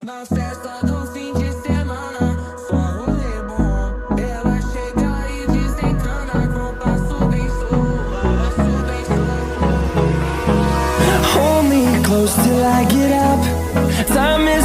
Na festa do fim de semana, só rolê bom. Ela chega e desencana com passo bem suave, bem suave. Hold me close till I get up. Time